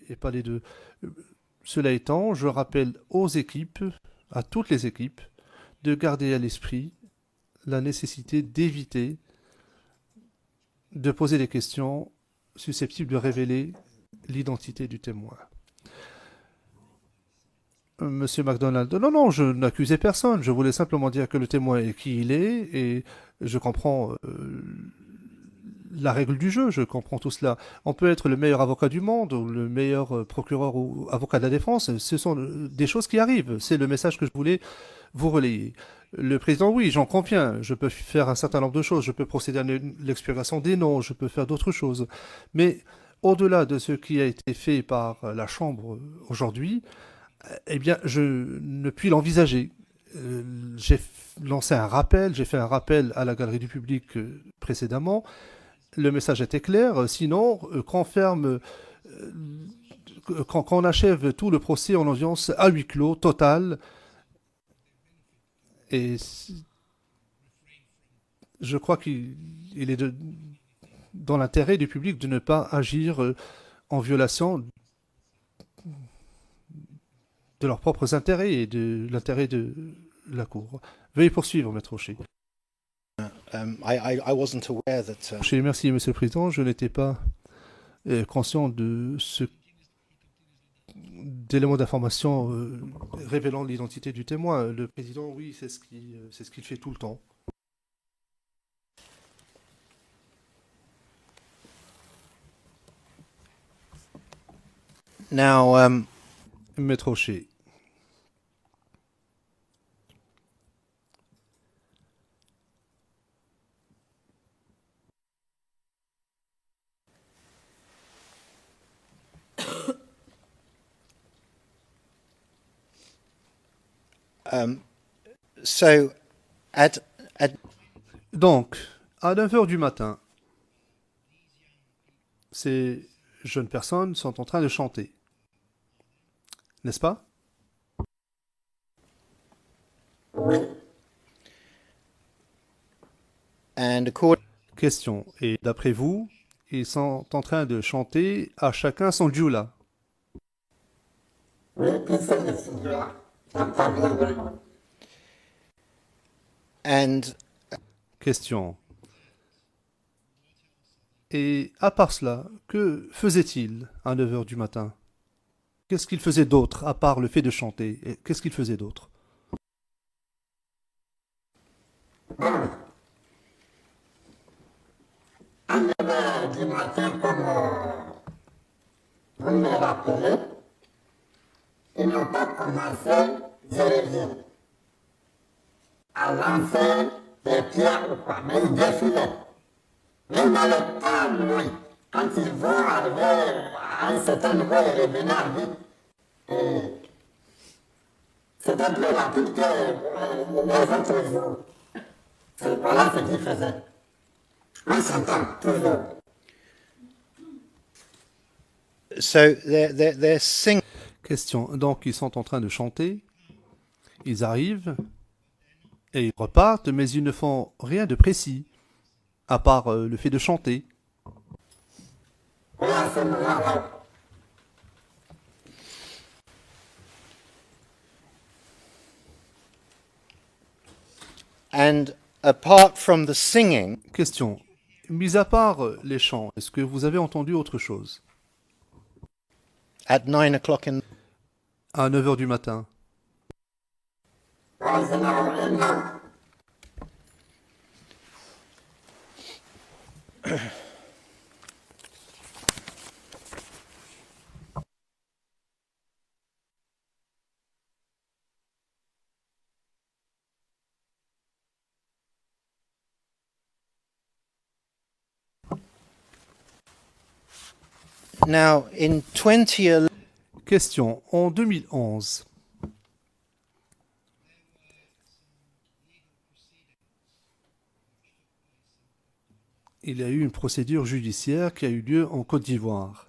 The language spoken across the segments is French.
et pas les deux. Cela étant, je rappelle aux équipes, à toutes les équipes, de garder à l'esprit la nécessité d'éviter de poser des questions susceptibles de révéler l'identité du témoin. Monsieur MacDonald, non, non, je n'accusais personne. Je voulais simplement dire que le témoin est qui il est et je comprends la règle du jeu, je comprends tout cela. On peut être le meilleur avocat du monde ou le meilleur procureur ou avocat de la défense. Ce sont des choses qui arrivent. C'est le message que je voulais vous relayer. Le président, oui, j'en conviens. Je peux faire un certain nombre de choses. Je peux procéder à l'expiration des noms. Je peux faire d'autres choses. Mais au-delà de ce qui a été fait par la Chambre aujourd'hui, eh bien, je ne puis l'envisager. J'ai lancé un rappel, j'ai fait un rappel à la Galerie du Public précédemment. Le message était clair. Sinon, qu'on achève tout le procès en audience à huis clos, total. Et je crois qu'il est dans l'intérêt du public de ne pas agir en violation de leurs propres intérêts et de l'intérêt de la Cour. Veuillez poursuivre, Maître Rocher. I wasn't aware that. Merci, Monsieur le Président. Je n'étais pas conscient d'éléments d'information révélant l'identité du témoin. Le Président, oui, c'est ce qu'il fait tout le temps. Now, Maître Rocher. so, at Donc, à 9 heures du matin, ces jeunes personnes sont en train de chanter. N'est-ce pas? and according Question. Et d'après vous, ils sont en train de chanter à chacun son djoula. and Question. Et à part cela, que faisait-il à 9 heures du matin? Qu'est-ce qu'il faisait d'autre, à part le fait de chanter? Qu'est-ce qu'il faisait d'autre? À 9 heures du matin, comme vous me rappelez, ils n'ont pas commencé, je reviens, à lancer des pierres ou quoi, mais ils défilaient. Mais dans le temps, oui, quand ils vont arriver à un certain niveau et revenir vite, c'est un peu rapide que les autres jours. Voilà ce qu'ils faisaient. On s'entend toujours. so they're singing. Question. Donc, ils sont en train de chanter, ils arrivent, et ils repartent, mais ils ne font rien de précis, à part le fait de chanter. Et à ce moment-là, And apart from the singing, Question. Mis à part les chants, est-ce que vous avez entendu autre chose? at 9 o'clock in À 9 heures du matin. now in 2011, Question. En 2011, il y a eu une procédure judiciaire qui a eu lieu en Côte d'Ivoire.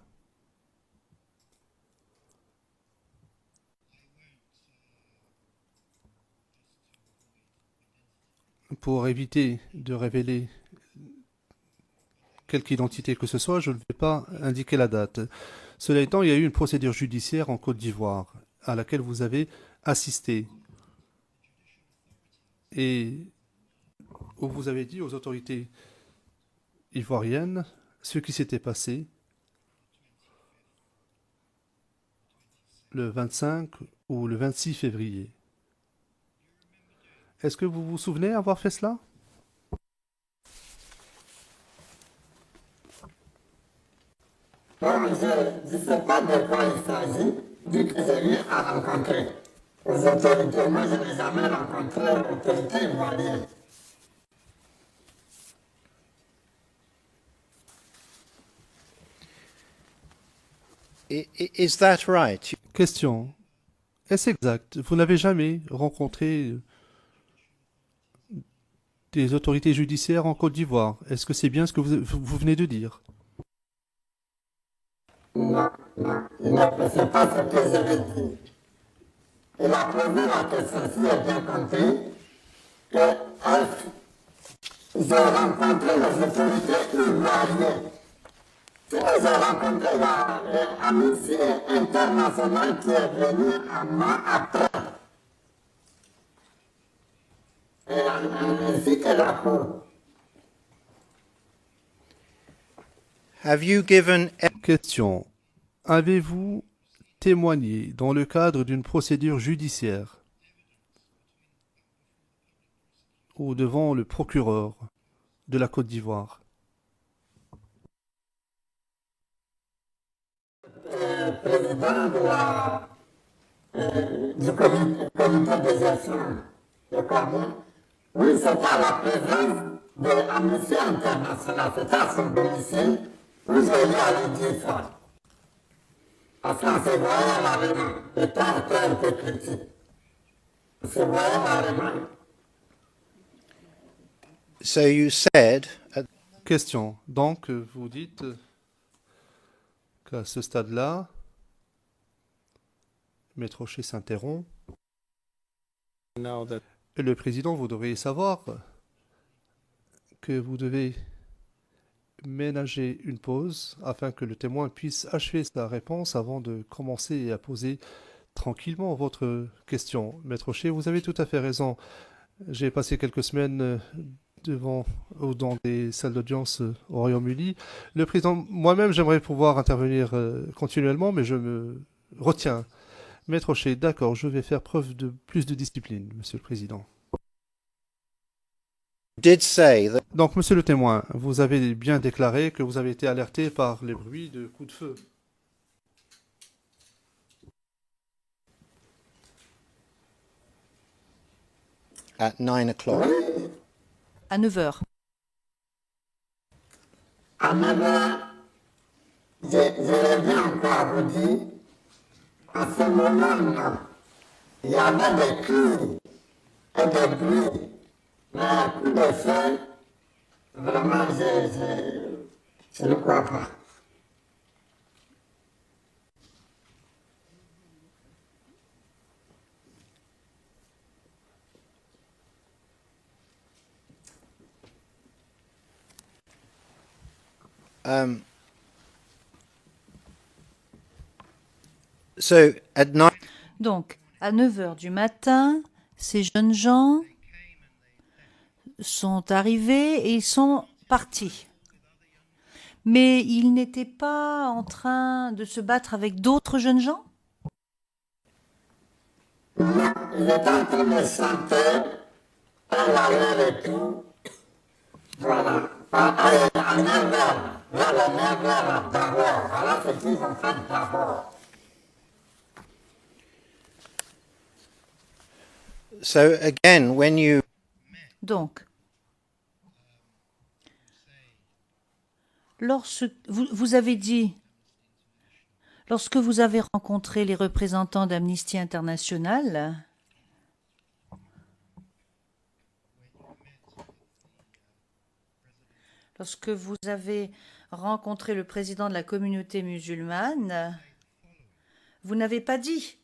Pour éviter de révéler quelque identité que ce soit, je ne vais pas indiquer la date. Cela étant, il y a eu une procédure judiciaire en Côte d'Ivoire à laquelle vous avez assisté et où vous avez dit aux autorités ivoiriennes ce qui s'était passé le 25 ou le 26 février. Est-ce que vous vous souvenez avoir fait cela? Bon, je ne sais pas de quoi il s'agit, vu que j'ai eu à rencontrer. Aux autorités, moi je n'ai jamais rencontré l'autorité ivoirienne. Is that right? Question. Est-ce exact? Vous n'avez jamais rencontré des autorités judiciaires en Côte d'Ivoire? Est-ce que c'est bien ce que vous venez de dire? Non, non, il n'apprécie pas ce que je vais dire. Il a posé la question, si j'ai bien compris, que j'ai rencontré les autorités ivoiriennes. J'ai rencontré l'Amnesty International qui est venu à moi après. Ainsi que la Cour. Have you given Question. Avez-vous témoigné dans le cadre d'une procédure judiciaire ou devant le procureur de la Côte d'Ivoire? Président du comité de gestion, je crois bien. Oui, c'était à la présence de l'Amnesty International, c'était à son domicile, où j'ai eu à lui dire ça. Parce qu'on se voyait largement, le temps était un peu critique. On se voyait largement. So you said Question. Donc, vous dites qu'à ce stade-là, Maître Rocher s'interrompt. Le président, vous devriez savoir que vous devez ménager une pause afin que le témoin puisse achever sa réponse avant de commencer à poser tranquillement votre question. Maître Rocher, vous avez tout à fait raison. J'ai passé quelques semaines devant ou dans des salles d'audience au Royaume-Uni. Le président, moi-même, j'aimerais pouvoir intervenir continuellement, mais je me retiens. Maître Rocher, d'accord, je vais faire preuve de plus de discipline, Monsieur le Président. did say that Donc, Monsieur le témoin, vous avez bien déclaré que vous avez été alerté par les bruits de coups de feu. at 9 o'clock. À 9 heures. À 9 heures, je reviens encore vous dire, à ce moment-là, il y avait des cris et des bruits, mais un coup de feu, vraiment, je ne crois pas. So at 9 Donc, à 9 heures du matin, ces jeunes gens sont arrivés et ils sont partis. Mais ils n'étaient pas en train de se battre avec d'autres jeunes gens? Il était en train de chanter, elle allait et tout. Voilà. À 9 heures, vers les 9 heures d'abord, voilà ce qu'ils ont fait d'abord. So again, when you Donc, vous avez dit, lorsque vous avez rencontré les représentants d'Amnesty International, lorsque vous avez rencontré le président de la communauté musulmane, vous n'avez pas dit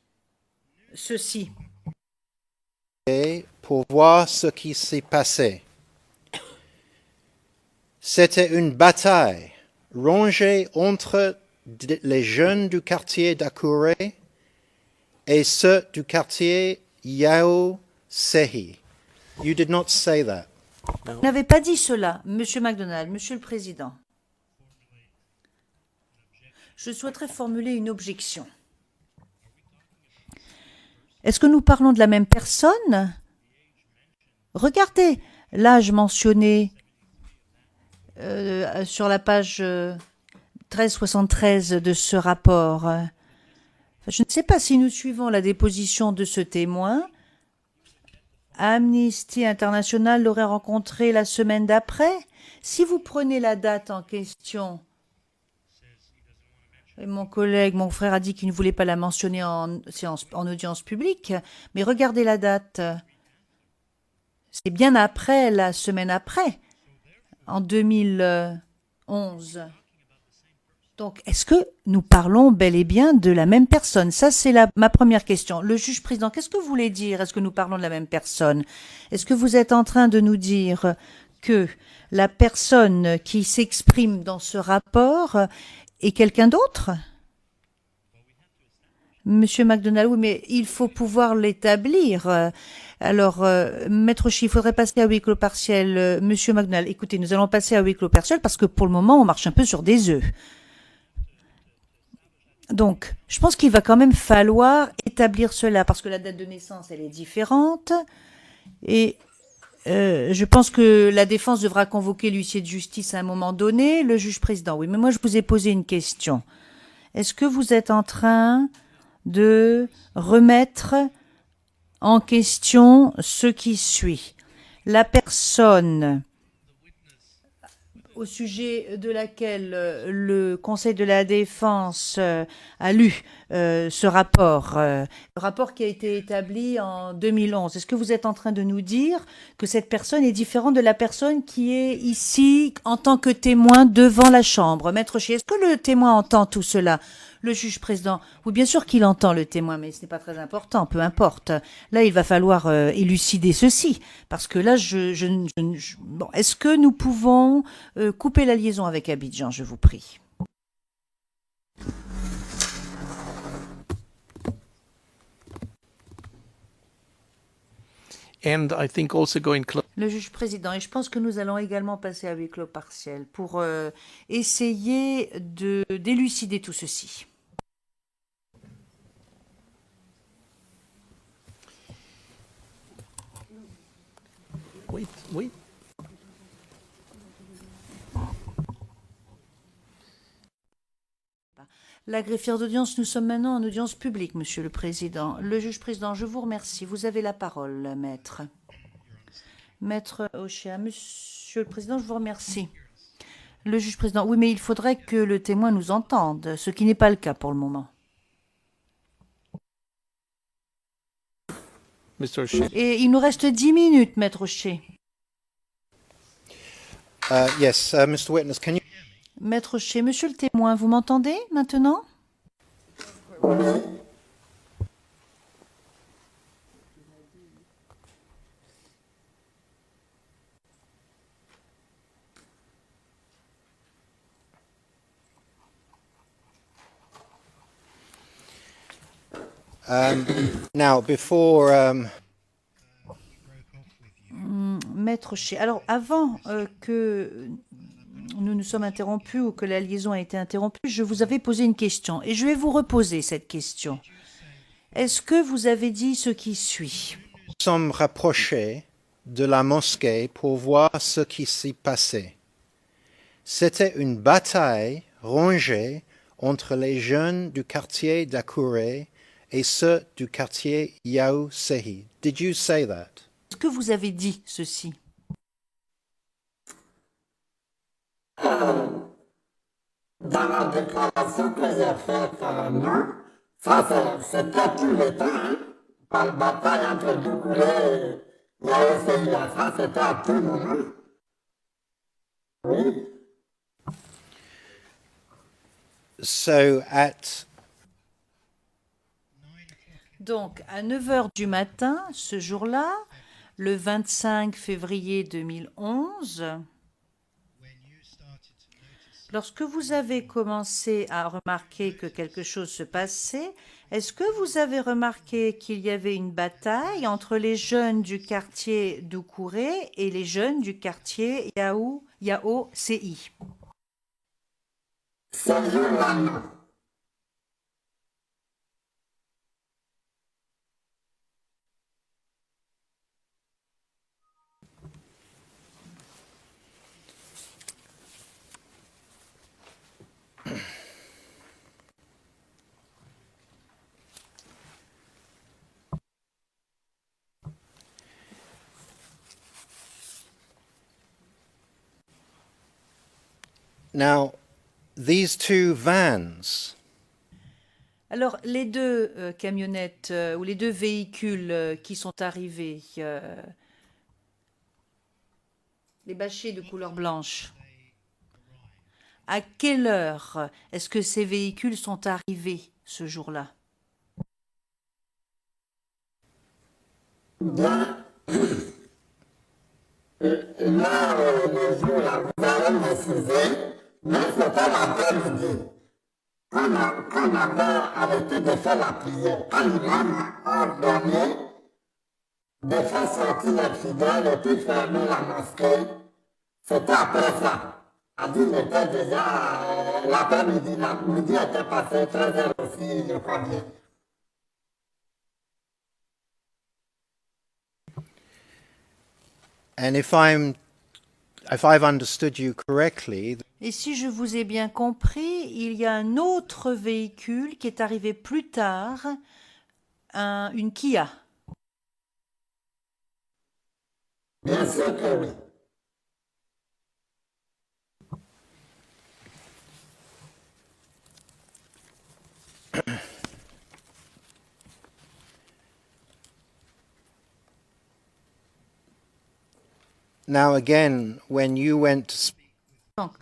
ceci. pour voir ce qui s'est passé. C'était une bataille rangée entre les jeunes du quartier d'Akure et ceux du quartier Yao Sehi. You did not say that. Vous n'avez pas dit cela, Monsieur MacDonald, Monsieur le Président. Je souhaiterais formuler une objection. Est-ce que nous parlons de la même personne? Regardez l'âge mentionné sur la page 1373 de ce rapport. Je ne sais pas si nous suivons la déposition de ce témoin. Amnesty International l'aurait rencontré la semaine d'après. Si vous prenez la date en question, et mon collègue, mon frère a dit qu'il ne voulait pas la mentionner en audience publique, mais regardez la date. C'est bien après, la semaine après, en 2011. Donc, est-ce que nous parlons bel et bien de la même personne? Ça, c'est ma première question. Le juge président, qu'est-ce que vous voulez dire? Est-ce que nous parlons de la même personne? Est-ce que vous êtes en train de nous dire que la personne qui s'exprime dans ce rapport est quelqu'un d'autre? Monsieur MacDonald, oui, mais il faut pouvoir l'établir. Alors, Maître Chi, il faudrait passer à huis clos partiel. Monsieur MacDonald, écoutez, nous allons passer à huis clos partiel parce que pour le moment, on marche un peu sur des œufs. Donc, je pense qu'il va quand même falloir établir cela parce que la date de naissance, elle est différente. Et je pense que la défense devra convoquer l'huissier de justice à un moment donné. Le juge président, oui, mais moi, je vous ai posé une question. Est-ce que vous êtes en train de remettre en question ce qui suit? La personne au sujet de laquelle le Conseil de la Défense a lu ce rapport, le rapport qui a été établi en 2011. Est-ce que vous êtes en train de nous dire que cette personne est différente de la personne qui est ici en tant que témoin devant la Chambre? Maître Chi, est-ce que le témoin entend tout cela? Le juge président, oui, bien sûr qu'il entend le témoin, mais ce n'est pas très important, peu importe. Là, il va falloir élucider ceci, parce que là, bon, est-ce que nous pouvons couper la liaison avec Abidjan, je vous prie? And I think also going close. Le juge président, et je pense que nous allons également passer à huis clos partiel pour essayer d'élucider tout ceci. Wait. La greffière d'audience, nous sommes maintenant en audience publique, Monsieur le Président. Le juge président, je vous remercie. Vous avez la parole, maître. Maître Ochéa, Monsieur le Président, je vous remercie. Le juge président, oui, mais il faudrait que le témoin nous entende, ce qui n'est pas le cas pour le moment. Mr. O'Shea. Et il nous reste 10 minutes, Maître Ochéa. Yes, Mr. Witness, can you... Maître Ochéa, Monsieur le témoin, vous m'entendez maintenant? Now, before... Maître Ochéa, alors avant que nous nous sommes interrompus ou que la liaison a été interrompue, je vous avais posé une question et je vais vous reposer cette question. Est-ce que vous avez dit ce qui suit? Nous sommes rapprochés de la mosquée pour voir ce qui s'y passait. C'était une bataille rangée entre les jeunes du quartier d'Akure et ceux du quartier Yao Sehi. Did you say that? Est-ce que vous avez dit ceci? Dans la déclaration que j'ai faite, non, ça c'était tout le temps, hein, par la bataille entre Doucouré et Yao, ça c'était à tout moment. Oui. So at... Donc, à 9 h du matin, ce jour-là, le 25 février 2011, Lorsque vous avez commencé à remarquer que quelque chose se passait, est-ce que vous avez remarqué qu'il y avait une bataille entre les jeunes du quartier Doucouré et les jeunes du quartier Yao-CI? Ce jour-là, non. Now, these two vans, Alors, les deux camionnettes ou les deux véhicules qui sont arrivés, les bâchés de couleur blanche, à quelle heure est-ce que ces véhicules sont arrivés ce jour-là? Bien, là, le jour-là, vous allez m'excuser, mais c'était l'après-midi. Quand ma mère arrêtait de faire la prière, quand l'imam a ordonné de faire sortir les fidèles et puis fermer la mosquée, c'était après ça. A dit, il était déjà l'après-midi, la midi était passé, 13h aussi, je crois bien. and if I've understood you correctly, Et si je vous ai bien compris, il y a un autre véhicule qui est arrivé plus tard, une Kia. Bien sûr que oui. now again, when you went to speak, Donc,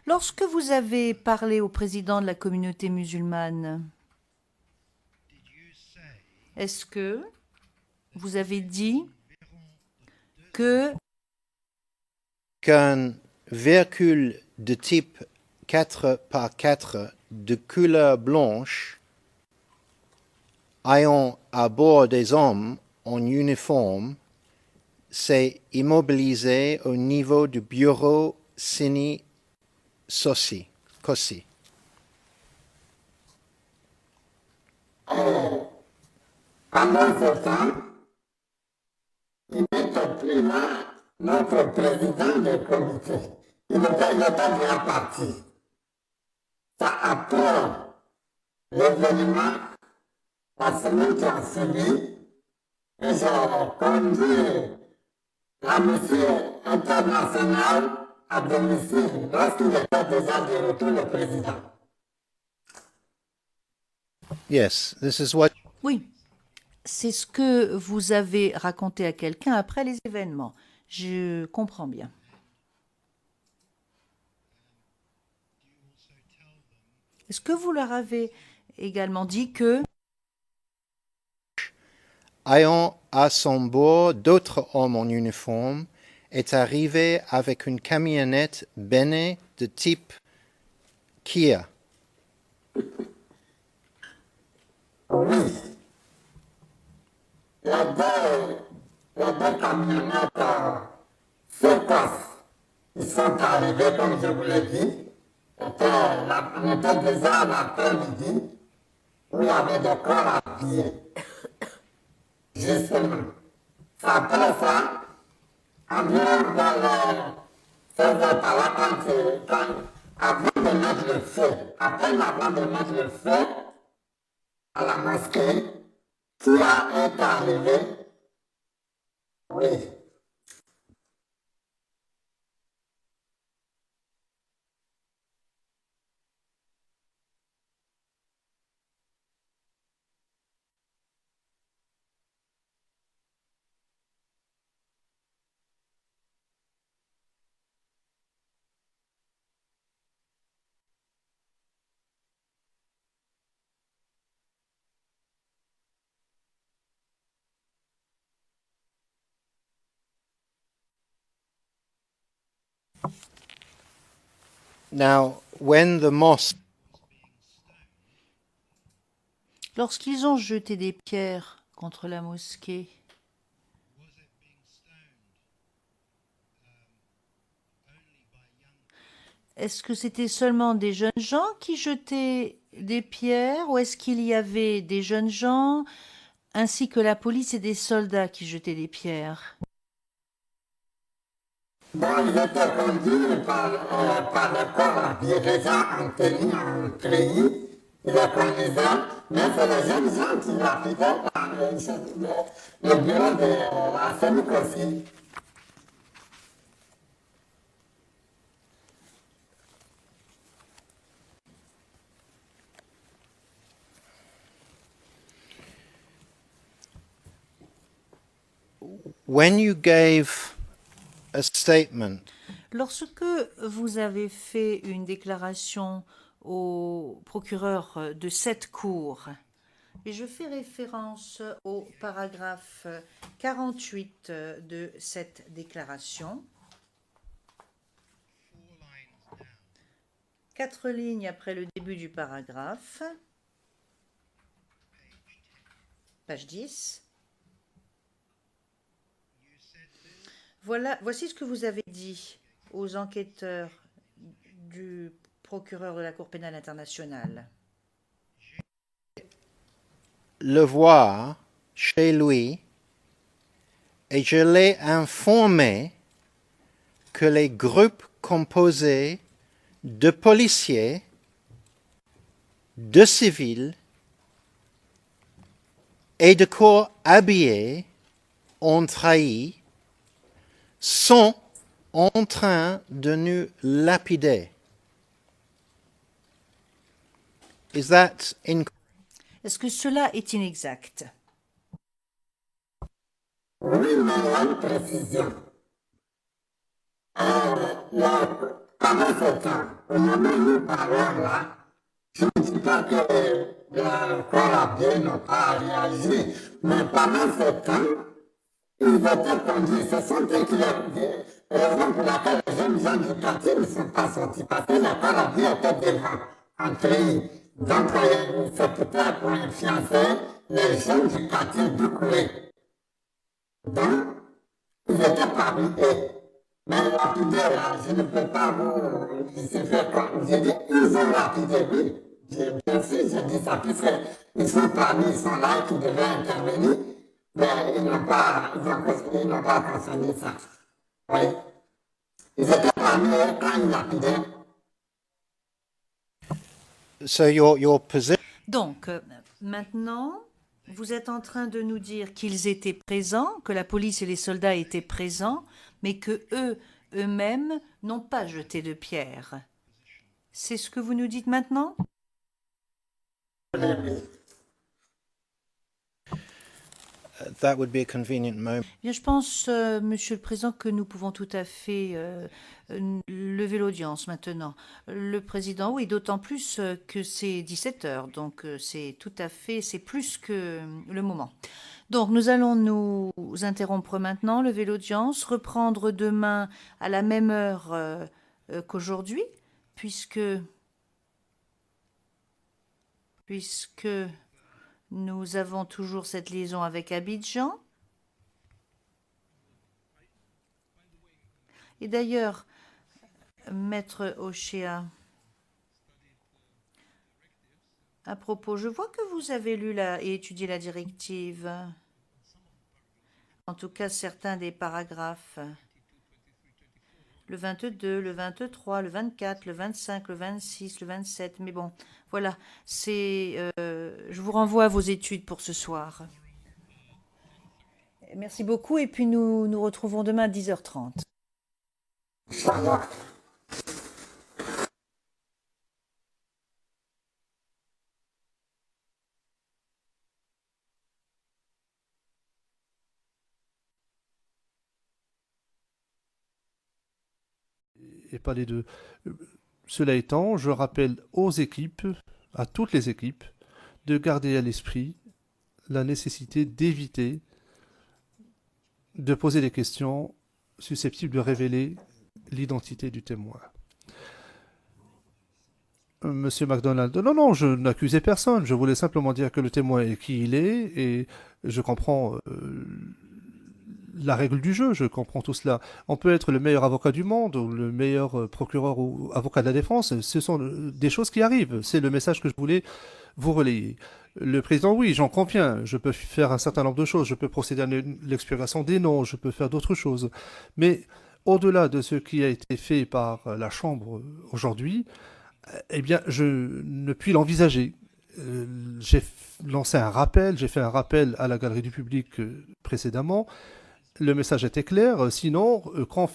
lorsque vous avez parlé au président de la communauté musulmane, est-ce que vous avez dit que qu'un véhicule de type 4x4 de couleur blanche ayant à bord des hommes en uniforme s'est immobilisé au niveau du bureau Sini Kossi. Pendant ce temps, il n'était plus là, notre président du comité. Il était déjà parti. Ça, après l'événement, la semaine qui a suivi, et j'ai conduit la mission internationale à domicile lorsqu'il était déjà de retour le président. Yes, this is what oui, c'est ce que vous avez raconté à quelqu'un après les événements. Je comprends bien. Est-ce que vous leur avez également dit que ayant à son bord d'autres hommes en uniforme est arrivé avec une camionnette Bene de type Kia. Oui. Les deux camionnettes Secos, ils sont arrivés, comme je vous l'ai dit. On était déjà à l'après-midi où il y avait des corps à pied. Justement. C'est après ça, environ vers 16h par là, avant de mettre le feu, après avant de mettre le feu à la mosquée, qui est arrivé? Oui. Now, when the mosque Lorsqu'ils ont jeté des pierres contre la mosquée, est-ce que c'était seulement des jeunes gens qui jetaient des pierres ou est-ce qu'il y avait des jeunes gens ainsi que la police et des soldats qui jetaient des pierres? Bon, ils étaient conduits par le corps dirigeant en tenue en pays. Ils les conduisaient, mais c'est les jeunes gens qui l'appliquaient par le bureau de la CENIC aussi. when you gave a statement Lorsque vous avez fait une déclaration au procureur de cette cour, et je fais référence au paragraphe 48 de cette déclaration, 4 lignes après le début du paragraphe, page 10. Voici ce que vous avez dit aux enquêteurs du procureur de la Cour pénale internationale. le voir chez lui et je l'ai informé que les groupes composés de policiers, de civils et de corps habillés ont trahi sont en train de nous lapider. Is that incorrect? Est-ce que cela est inexact? Oui, mais il y a une précision. Pendant ce temps, au moment où nous parlons là, je ne dis pas que le corps habillé n'a pas réagi, mais pendant ce temps, ils étaient conduits. Ce sont eux qui les raison pour laquelle les jeunes gens du quartier ne sont pas sortis, parce que le corps habillé était devant, en treillis. Donc, c'était pour influencer les jeunes du quartier Doucouré. Donc, ils étaient parmi eux. Mais lapidé, là, je ne peux pas vous justifier comme. J'ai dit, ils ont lapidé, oui. Bien sûr, j'ai dit ça, puisqu'ils sont parmi, ils sont là, qui devaient intervenir, mais ils n'ont pas consommé ça. Oui. Ils étaient parmi eux quand ils lapidaient. So your position Donc, maintenant, vous êtes en train de nous dire qu'ils étaient présents, que la police et les soldats étaient présents, mais que eux-mêmes n'ont pas jeté de pierre. C'est ce que vous nous dites maintenant? that would be a convenient moment. Bien, je pense, Monsieur le Président, que nous pouvons tout à fait lever l'audience maintenant. Le Président, oui, d'autant plus que c'est 17 heures, donc c'est tout à fait, c'est plus que le moment. Donc, nous allons nous interrompre maintenant, lever l'audience, reprendre demain à la même heure qu'aujourd'hui, puisque nous avons toujours cette liaison avec Abidjan. Et d'ailleurs, Maître Ochéa, à propos, je vois que vous avez lu et étudié la directive, en tout cas certains des paragraphes, le 22, le 23, le 24, le 25, le 26, le 27, mais bon, voilà, je vous renvoie à vos études pour ce soir. Merci beaucoup et puis nous nous retrouvons demain à 10h30. Et pas les deux. Cela étant, je rappelle aux équipes, à toutes les équipes, de garder à l'esprit la nécessité d'éviter de poser des questions susceptibles de révéler l'identité du témoin. Monsieur MacDonald, non, non, je n'accusais personne. Je voulais simplement dire que le témoin est qui il est et je comprends la règle du jeu, je comprends tout cela. On peut être le meilleur avocat du monde ou le meilleur procureur ou avocat de la défense. Ce sont des choses qui arrivent. C'est le message que je voulais vous relayer. Le président, oui, j'en conviens. Je peux faire un certain nombre de choses. Je peux procéder à l'expiration des noms. Je peux faire d'autres choses. Mais au-delà de ce qui a été fait par la Chambre aujourd'hui, eh bien, je ne puis l'envisager. J'ai lancé un rappel, j'ai fait un rappel à la Galerie du Public précédemment. Le message était clair. Sinon, quand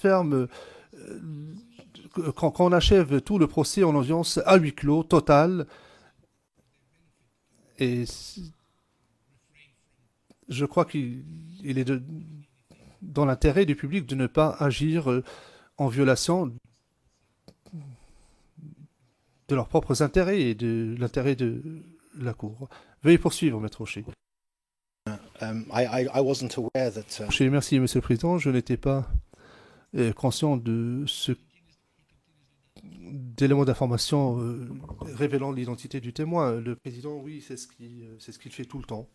on achève tout le procès en audience à huis clos, total, et je crois qu'il est dans l'intérêt du public de ne pas agir en violation de leurs propres intérêts et de l'intérêt de la Cour. Veuillez poursuivre, Maître Rocher. I wasn't aware that. Merci, Monsieur le Président. Je n'étais pas conscient d'éléments d'information révélant l'identité du témoin. Le Président, oui, c'est ce qu'il fait tout le temps.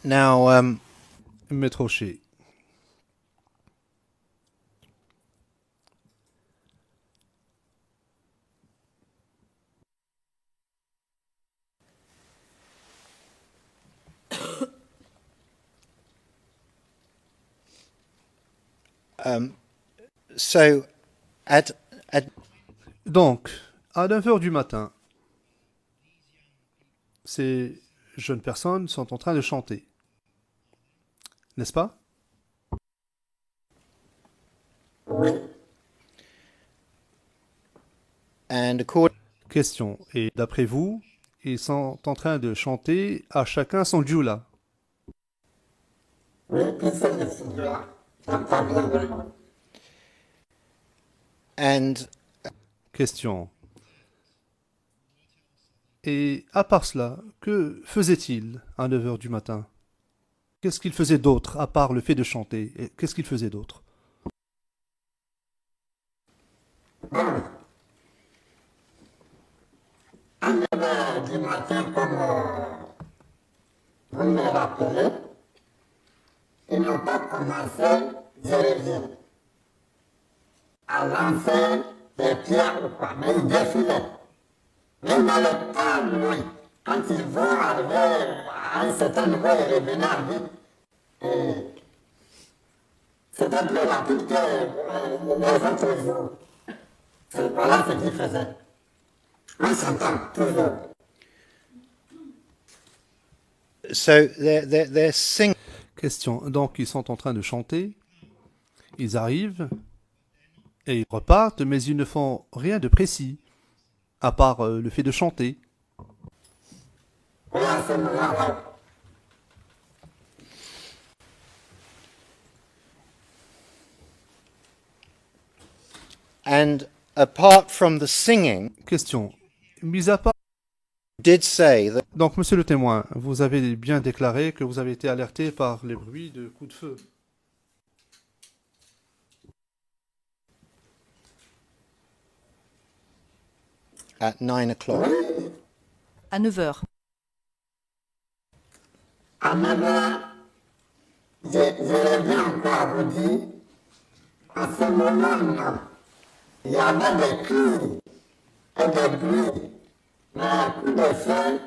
Now, Maître Rocher. so, Donc, à 9 h du matin, ces jeunes personnes sont en train de chanter. N'est-ce pas? and Question. Et d'après vous, ils sont en train de chanter à chacun son djoula. Oui, puis c'est le Seigneur. J'entends bien le mot. and Question. Et à part cela, que faisait-il à 9 h du matin? Qu'est-ce qu'il faisait d'autre, à part le fait de chanter? Et qu'est-ce qu'il faisait d'autre? À 9 h du matin, comme vous me rappelez, ils n'ont pas commencé Jérémie à lancer des pierres ou quoi, mais ils défilaient. Mais dans le temps, lui, quand ils vont arriver à un certain niveau et revenir vite, c'était plus rapide que les autres jours. Voilà ce qu'ils faisaient. On s'entend toujours. so they're singing. Question. Donc, ils sont en train de chanter, ils arrivent, et ils repartent, mais ils ne font rien de précis, à part le fait de chanter. Et à ce moment-là, And apart from the singing, Question. Mis à part... did say that Donc, monsieur le témoin, vous avez bien déclaré que vous avez été alerté par les bruits de coups de feu. at 9 o'clock. À 9 h. à 9 h, je reviens encore vous dire, à ce moment-là, il y avait des cris et des bruits, mais un coup de feu,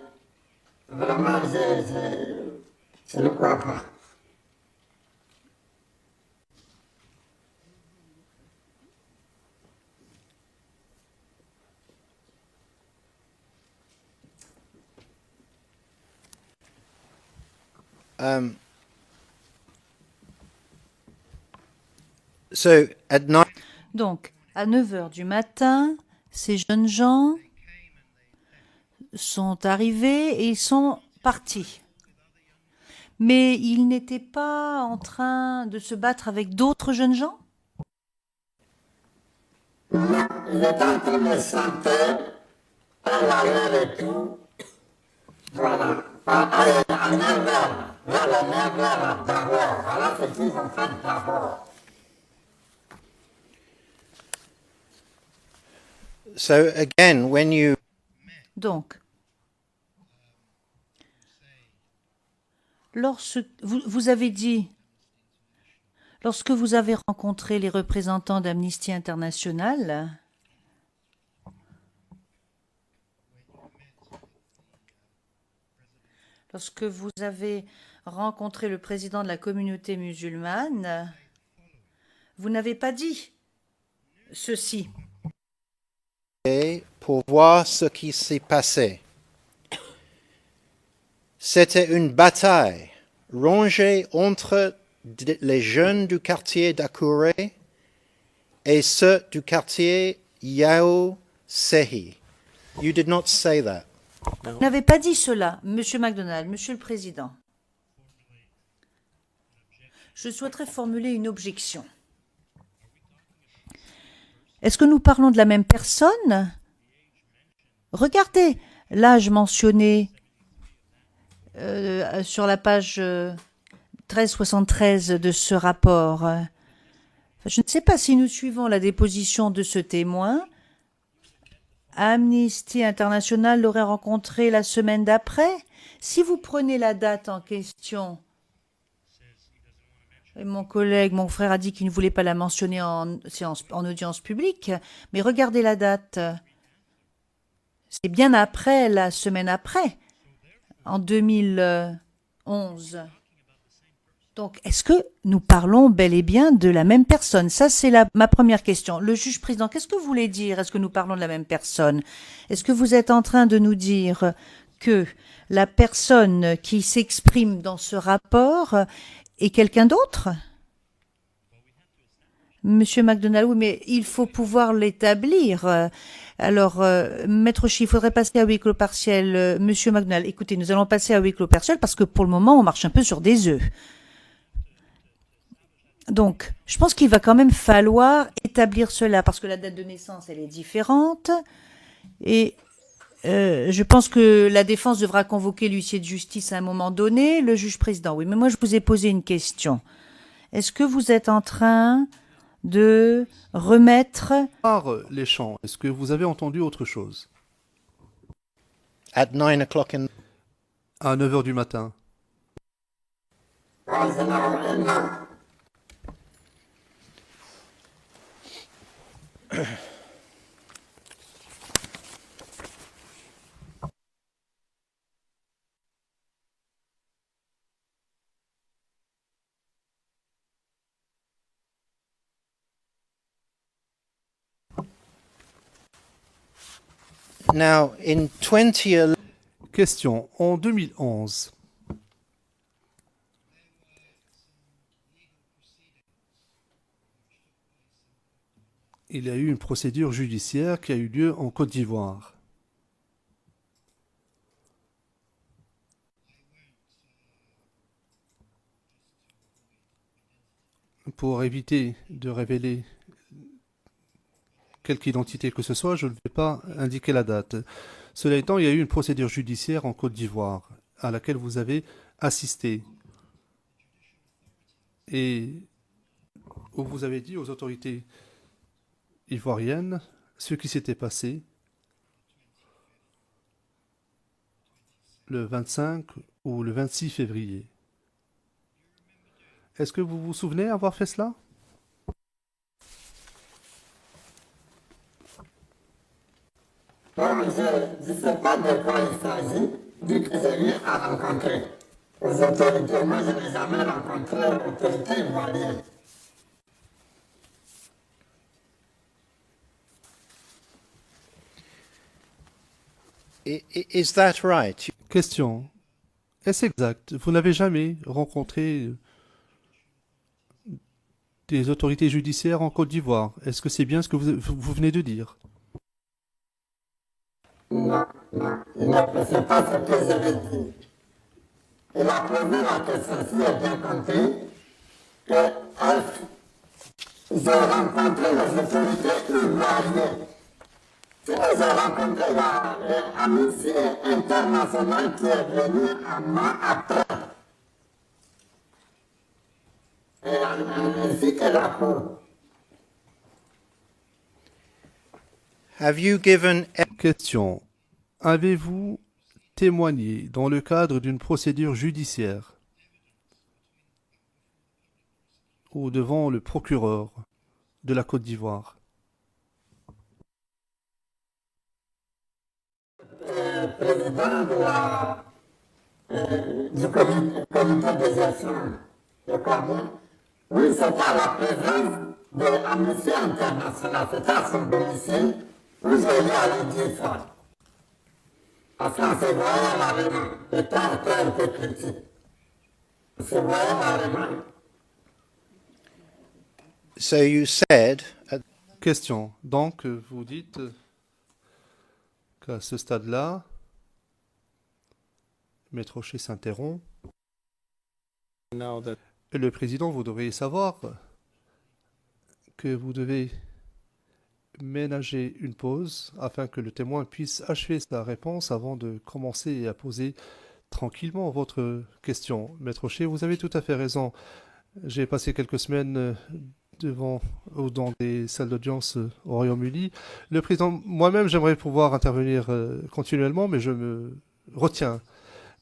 vraiment, je ne crois pas. So at 9, Donc, à 9 h du matin, ces jeunes gens sont arrivés et ils sont partis. Mais ils n'étaient pas en train de se battre avec d'autres jeunes gens? Il était en train de chanter, par l'arrière et tout. Voilà. en mer vers la mer vers d'abord. Voilà ce qu'ils ont fait d'abord. So again, when you Donc, vous avez dit, lorsque vous avez rencontré les représentants d'Amnesty International, lorsque vous avez rencontré le président de la communauté musulmane, vous n'avez pas dit ceci. pour voir ce qui s'est passé. C'était une bataille rangée entre les jeunes du quartier d'Akure et ceux du quartier Yao Sehi. You did not say that. Vous n'avez pas dit cela, Monsieur MacDonald, Monsieur le Président. Je souhaiterais formuler une objection. Est-ce que nous parlons de la même personne? Regardez l'âge mentionné sur la page 1373 de ce rapport. Je ne sais pas si nous suivons la déposition de ce témoin. Amnesty International l'aurait rencontré la semaine d'après. Si vous prenez la date en question, et mon collègue, mon frère a dit qu'il ne voulait pas la mentionner en audience publique, mais regardez la date. C'est bien après, la semaine après, en 2011. Donc, est-ce que nous parlons bel et bien de la même personne? Ça, c'est ma première question. Le juge président, qu'est-ce que vous voulez dire? Est-ce que nous parlons de la même personne? Est-ce que vous êtes en train de nous dire que la personne qui s'exprime dans ce rapport est quelqu'un d'autre? Monsieur MacDonald, oui, mais il faut pouvoir l'établir. Alors, Maître Chi, il faudrait passer à huis clos partiel. Monsieur MacDonald, écoutez, nous allons passer à huis clos partiel parce que pour le moment, on marche un peu sur des œufs. Donc, je pense qu'il va quand même falloir établir cela parce que la date de naissance, elle est différente. Et je pense que la défense devra convoquer l'huissier de justice à un moment donné, le juge président. Oui, mais moi, je vous ai posé une question. Est-ce que vous êtes en train de remettre... Par les chants, est-ce que vous avez entendu autre chose? At 9 o'clock in... À 9 h du matin. Now, in 2011, Question. En 2011, il y a eu une procédure judiciaire qui a eu lieu en Côte d'Ivoire. Pour éviter de révéler quelque identité que ce soit, je ne vais pas indiquer la date. Cela étant, il y a eu une procédure judiciaire en Côte d'Ivoire à laquelle vous avez assisté et où vous avez dit aux autorités ivoiriennes ce qui s'était passé le 25 ou le 26 février. Est-ce que vous vous souvenez avoir fait cela? Comme je ne sais pas de quoi il s'agit, du prisonnier à rencontrer. Aux autorités, moi je n'ai jamais rencontré l'autorité ivoirienne. is that right? Question. Est-ce exact? Vous n'avez jamais rencontré des autorités judiciaires en Côte d'Ivoire? Est-ce que c'est bien ce que vous venez de dire? Non, il n'apprécie pas ce que je vais dire. Il a posé la question, si j'ai bien compris, que j'ai rencontré les autorités ivoiriennes. Tu nous as rencontré l'amitié internationale qui est venue un mois après. Ainsi que la Cour. Have you given Question. Avez-vous témoigné dans le cadre d'une procédure judiciaire ou devant le procureur de la Côte d'Ivoire? Président du comité de gestion, je crois bien. Oui, c'était à la présence de l'Amnesty International, c'était à son domicile, où j'ai eu à lui dire ça. Parce qu'on se voyait largement, le temps était un peu critique. On se voyait largement. so you said Question. Donc, vous dites qu'à ce stade-là, Maître Rocher s'interrompt. Now that Et le président, vous devriez savoir que vous devez ménager une pause afin que le témoin puisse achever sa réponse avant de commencer à poser tranquillement votre question. Maître Rocher, vous avez tout à fait raison. J'ai passé quelques semaines devant ou dans des salles d'audience au Royaume-Uni. Le président, moi-même, j'aimerais pouvoir intervenir continuellement, mais je me retiens.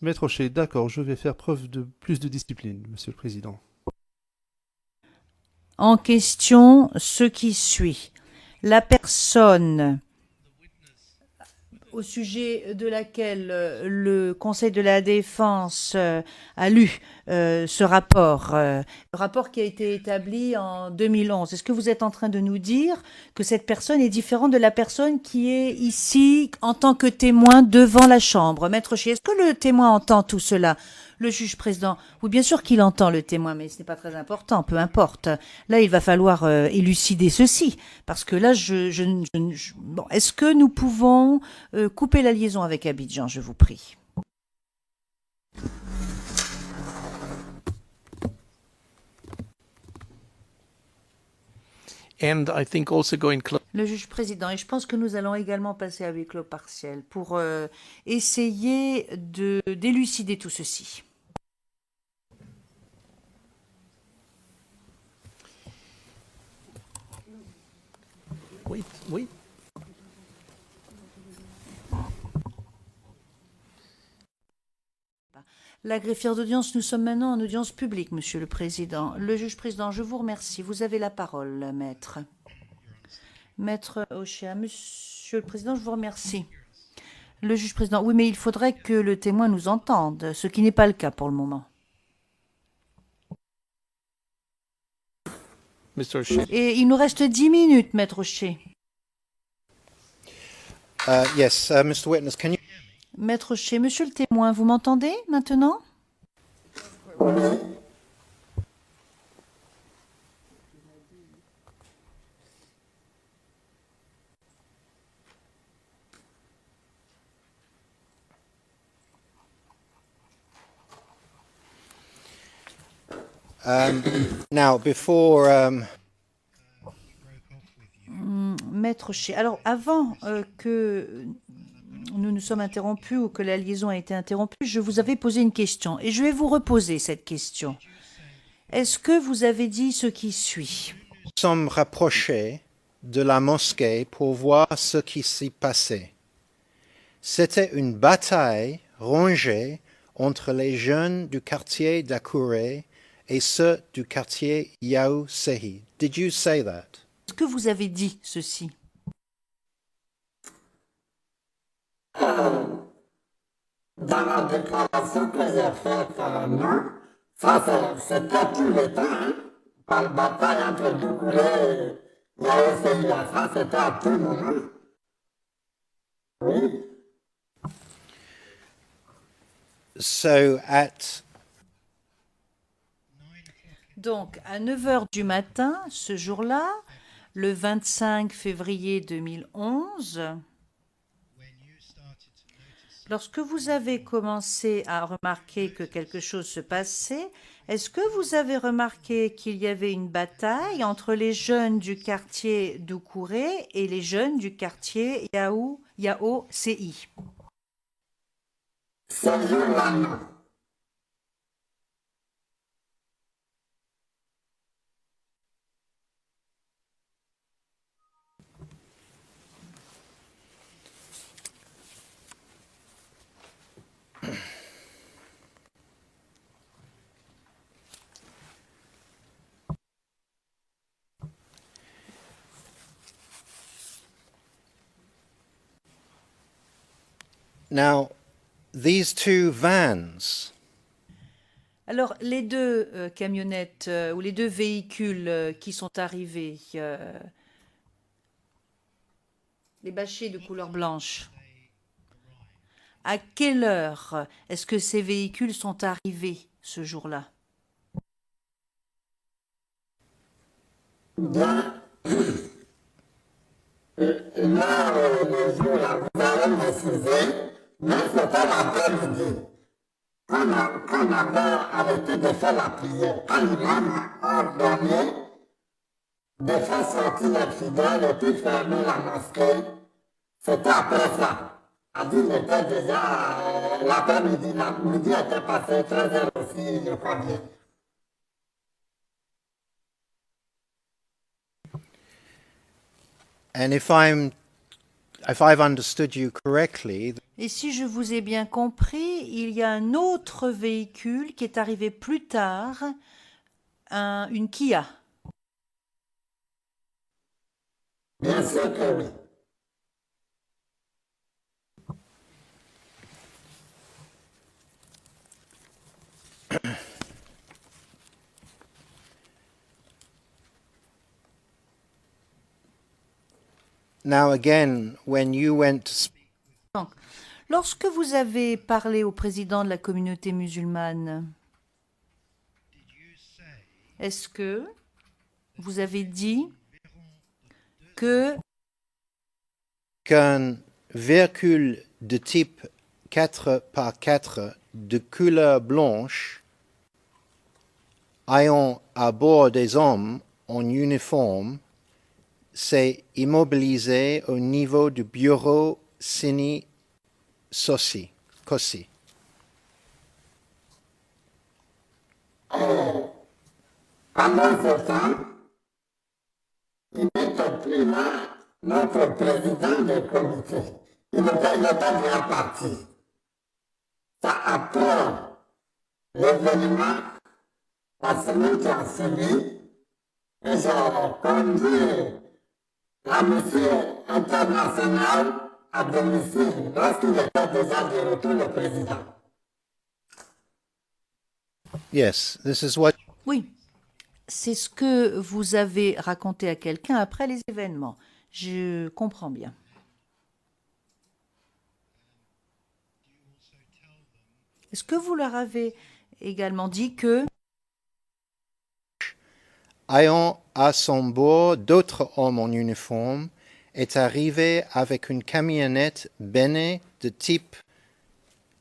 Maître Rocher, d'accord, je vais faire preuve de plus de discipline, Monsieur le Président. En question, ce qui suit. La personne au sujet de laquelle le Conseil de la Défense a lu ce rapport, le rapport qui a été établi en 2011. Est-ce que vous êtes en train de nous dire que cette personne est différente de la personne qui est ici en tant que témoin devant la Chambre? Maître Chier, est-ce que le témoin entend tout cela? Le juge président, oui, bien sûr qu'il entend le témoin, mais ce n'est pas très important, peu importe. Là, il va falloir élucider ceci, parce que là, bon, est-ce que nous pouvons couper la liaison avec Abidjan, je vous prie? and I think also going close. Le juge président, et je pense que nous allons également passer à huis clos partiel pour essayer d'élucider tout ceci. Wait. La greffière d'audience, nous sommes maintenant en audience publique, Monsieur le Président. Le juge président, je vous remercie. Vous avez la parole, maître. Maître Ochéa, Monsieur le Président, je vous remercie. Le juge président, oui, mais il faudrait que le témoin nous entende, ce qui n'est pas le cas pour le moment. Mr. O'Shea. Et il nous reste 10 minutes, maître Ochéa. yes, Mr. Witness, can you... Maître Ochéa, monsieur le témoin, vous m'entendez maintenant? Now, before... Maître Ochéa, alors avant que nous nous sommes interrompus ou que la liaison a été interrompue, je vous avais posé une question et je vais vous reposer cette question. Est-ce que vous avez dit ce qui suit? Nous sommes rapprochés de la mosquée pour voir ce qui s'y passait. C'était une bataille rangée entre les jeunes du quartier d'Akouré et ceux du quartier Yao Sehi. Did you say that? Est-ce que vous avez dit ceci? Dans la déclaration que j'ai faite, non. Ça, c'était tout le temps, hein. Par la bataille entre Doucouré et Yaoséia. Ça, c'était à tout moment. Oui. So at Donc, à 9 h du matin, ce jour-là, le 25 février 2011, lorsque vous avez commencé à remarquer que quelque chose se passait, Est-ce que vous avez remarqué qu'il y avait une bataille entre les jeunes du quartier d'Oukouré et les jeunes du quartier Yao CI? Ce jour-là, non. Now, these two vans, Alors, les deux camionnettes ou les deux véhicules qui sont arrivés, les bâchés de couleur blanche, à quelle heure est-ce que ces véhicules sont arrivés ce jour-là? Bien, là, le jour-là, vous allez m'excuser, mais c'était l'après-midi. Quand on avait arrêté de faire la prière, quand l'imam a ordonné de faire sortir les fidèles et puis fermer la mosquée, c'était après ça. Il était déjà l'après-midi, la midi était passé, 13h aussi, je crois bien. and if I've understood you correctly, Et si je vous ai bien compris, il y a un autre véhicule qui est arrivé plus tard, une Kia. Bien sûr que oui. now again, when you went to speak, Donc, lorsque vous avez parlé au président de la communauté musulmane, est-ce que vous avez dit que qu'un véhicule de type 4x4 de couleur blanche ayant à bord des hommes en uniforme s'est immobilisé au niveau du bureau Sini Kossi. Pendant ce temps, il n'était plus là, notre président du comité. Il était déjà parti. Ça après l'événement, la semaine qui a suivi, et j'ai conduit la mission internationale à domicile lorsqu'il était déjà de retour le président. Yes, this is what oui, c'est ce que vous avez raconté à quelqu'un après les événements. Je comprends bien. Est-ce que vous leur avez également dit que ayant à son bord d'autres hommes en uniforme, est arrivé avec une camionnette Bene de type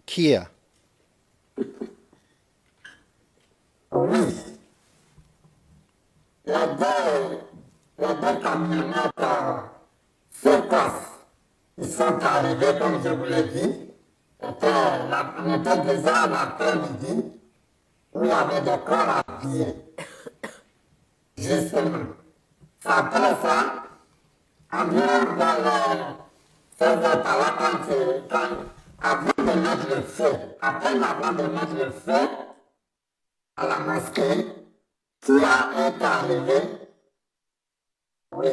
Kia. Oui. Les deux camionnettes Circos, ils sont arrivés, comme je vous l'ai dit. On était déjà à l'après-midi où il y avait des corps à pied. Justement. Après ça, environ vers 16h par là, avant de mettre le feu, avant de mettre le feu à la mosquée, qui est arrivé? Oui.